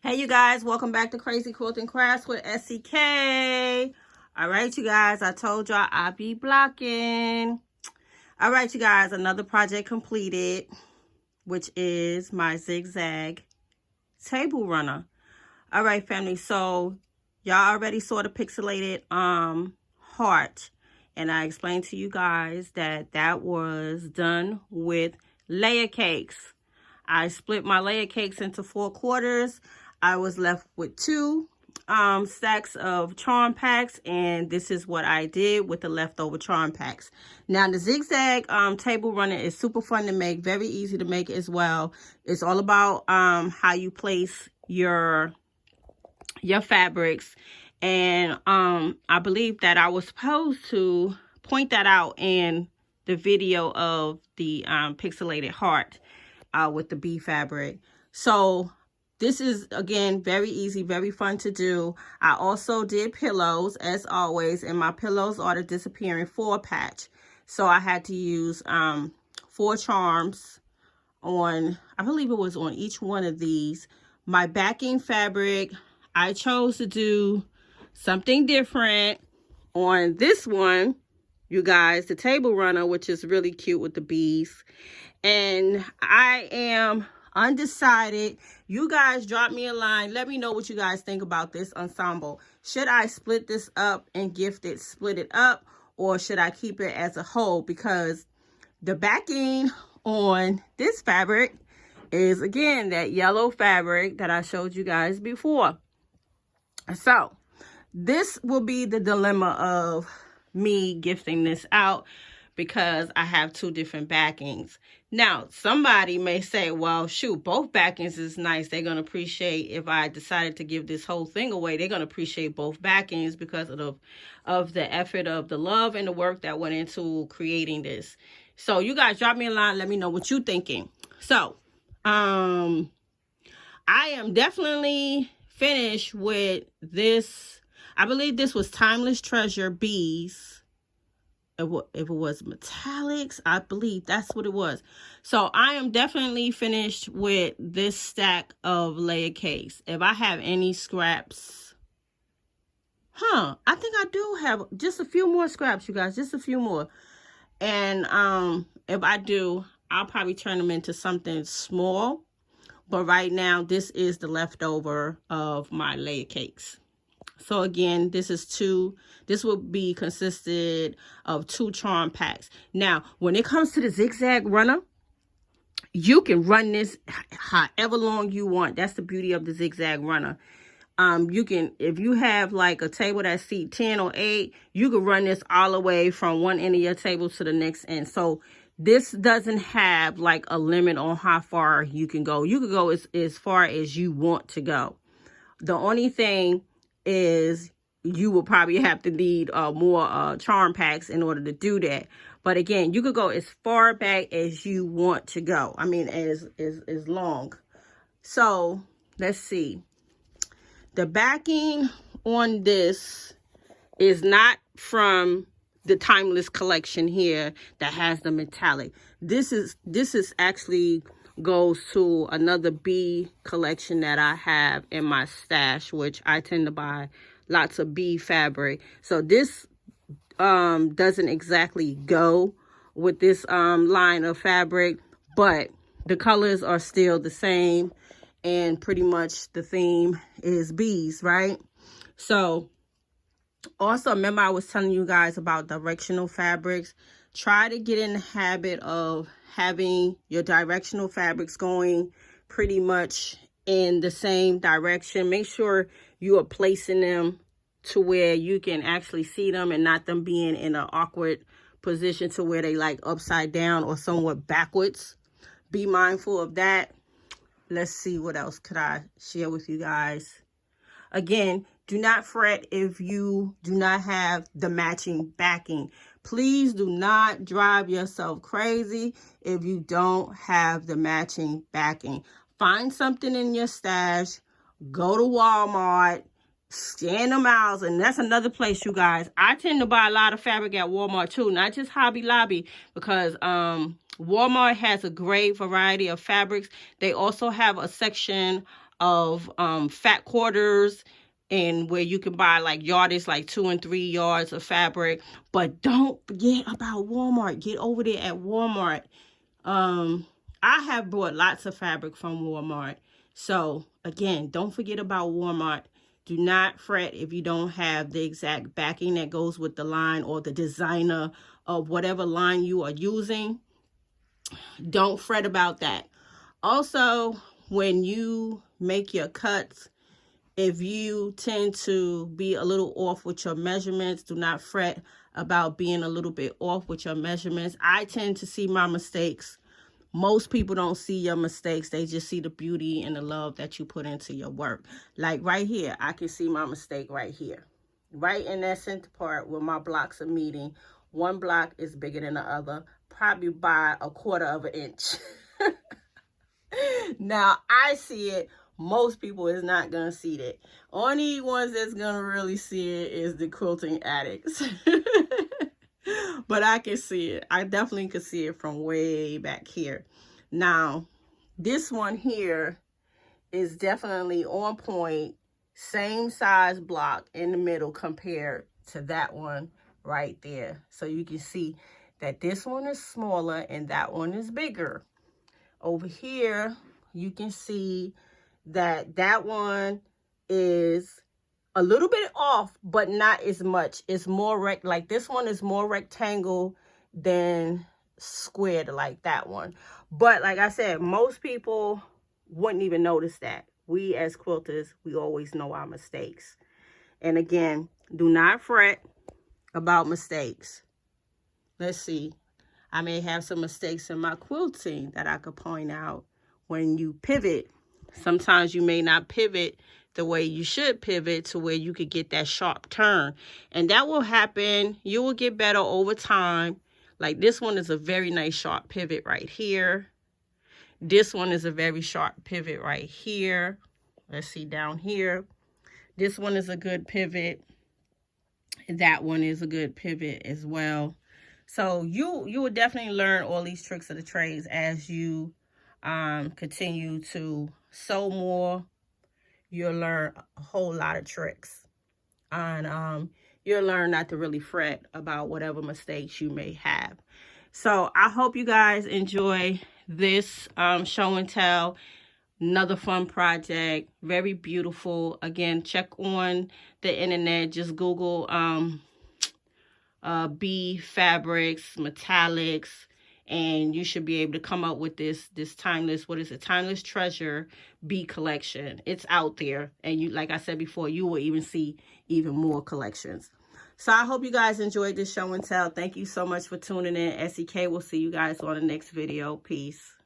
Hey you guys, welcome back to Crazy Quilting Crafts with SEK. Alright you guys, I told y'all I'd be blocking. Alright you guys, another project completed, which is my Zigzag table runner. Alright family, so y'all already saw the pixelated heart, and I explained to you guys that that was done with layer cakes. I split my layer cakes into 4 quarters. I was left with 2 stacks of charm packs, and this is what I did with the leftover charm packs. Now the Zigzag table runner is super fun to make, very easy to make as well. It's all about how you place your fabrics, and I believe that I was supposed to point that out in the video of the pixelated heart with the bee fabric. So this is, again, very easy, very fun to do. I also did pillows, as always, and my pillows are the Disappearing 4 patch. So I had to use 4 charms on, I believe it was on each one of these. My backing fabric, I chose to do something different on this one, you guys, the table runner, which is really cute with the bees. And I am undecided. You guys drop me a line. Let me know what you guys think about this ensemble. Should I split this up and gift it, split it up, or should I keep it as a whole? Because the backing on this fabric is, again, that yellow fabric that I showed you guys before. So this will be the dilemma of me gifting this out, because I have 2 different backings. Now, somebody may say, well, shoot, both backings is nice. They're going to appreciate, if I decided to give this whole thing away, they're going to appreciate both backings because of the effort, of the love and the work that went into creating this. So you guys drop me a line. Let me know what you're thinking. So, I am definitely finished with this. I believe this was Timeless Treasure Bees. If it was metallics, I believe that's what it was. So I am definitely finished with this stack of layer cakes. If I have any scraps, I think I do have just a few more scraps, you guys, just a few more. And if I do, I'll probably turn them into something small. But right now, this is the leftover of my layer cakes. So again, this will be consisted of 2 charm packs. Now, when it comes to the Zigzag runner, you can run this however long you want. That's the beauty of the Zigzag runner. You can, if you have like a table that's seat 10 or 8, you can run this all the way from one end of your table to the next end. So this doesn't have like a limit on how far you can go. You can go as far as you want to go. The only thing is you will probably have to need more charm packs in order to do that. But again, you could go as far back as you want to go. I mean, as long. So let's see. The backing on this is not from the Timeless collection here that has the metallic. This is actually goes to another bee collection that I have in my stash, which I tend to buy lots of bee fabric. So this doesn't exactly go with this line of fabric, but the colors are still the same, and pretty much the theme is bees, right? So also, remember I was telling you guys about directional fabrics. Try to get in the habit of having your directional fabrics going pretty much in the same direction. Make sure you are placing them to where you can actually see them and not them being in an awkward position to where they like upside down or somewhat backwards. Be mindful of that. Let's see, what else could I share with you guys. Again, do not fret if you do not have the matching backing. Please do not drive yourself crazy if you don't have the matching backing. Find something in your stash, go to Walmart, scan them out, and that's another place, you guys. I tend to buy a lot of fabric at Walmart too, not just Hobby Lobby, because Walmart has a great variety of fabrics. They also have a section of fat quarters, and where you can buy like yardage, like 2 and 3 yards of fabric. But don't forget about Walmart. Get over there at Walmart. I have bought lots of fabric from Walmart. So again, don't forget about Walmart. Do not fret if you don't have the exact backing that goes with the line or the designer of whatever line you are using. Don't fret about that. Also, when you make your cuts, if you tend to be a little off with your measurements, do not fret about being a little bit off with your measurements. I tend to see my mistakes. Most people don't see your mistakes. They just see the beauty and the love that you put into your work. Like right here, I can see my mistake right here. Right in that center part where my blocks are meeting. One block is bigger than the other, probably by 1/4 of an inch. Now, I see it. Most people is not going to see that. Only ones that's going to really see it is the quilting addicts. But I can see it. I definitely could see it from way back here. Now, this one here is definitely on point. Same size block in the middle compared to that one right there. So you can see that this one is smaller and that one is bigger. Over here, you can see that that one is a little bit off, but not as much. It's more like this one is more rectangle than squared like that one. But like I said, most people wouldn't even notice that. We as quilters, we always know our mistakes. And again, do not fret about mistakes. Let's see. I may have some mistakes in my quilting that I could point out. When you pivot, sometimes you may not pivot the way you should pivot to where you could get that sharp turn. And that will happen. You will get better over time. Like this one is a very nice sharp pivot right here. This one is a very sharp pivot right here. Let's see down here. This one is a good pivot. That one is a good pivot as well. So you will definitely learn all these tricks of the trades as you continue to sew more. You'll learn a whole lot of tricks. And you'll learn not to really fret about whatever mistakes you may have. So I hope you guys enjoy this show and tell. Another fun project. Very beautiful. Again, check on the internet. Just Google bead fabrics, metallics, and you should be able to come up with this timeless, what is it, timeless treasure bead collection. It's out there, and you, like I said before, you will even see even more collections. So I hope you guys enjoyed this show and tell. Thank you so much for tuning in. SEK will see you guys on the next video. Peace.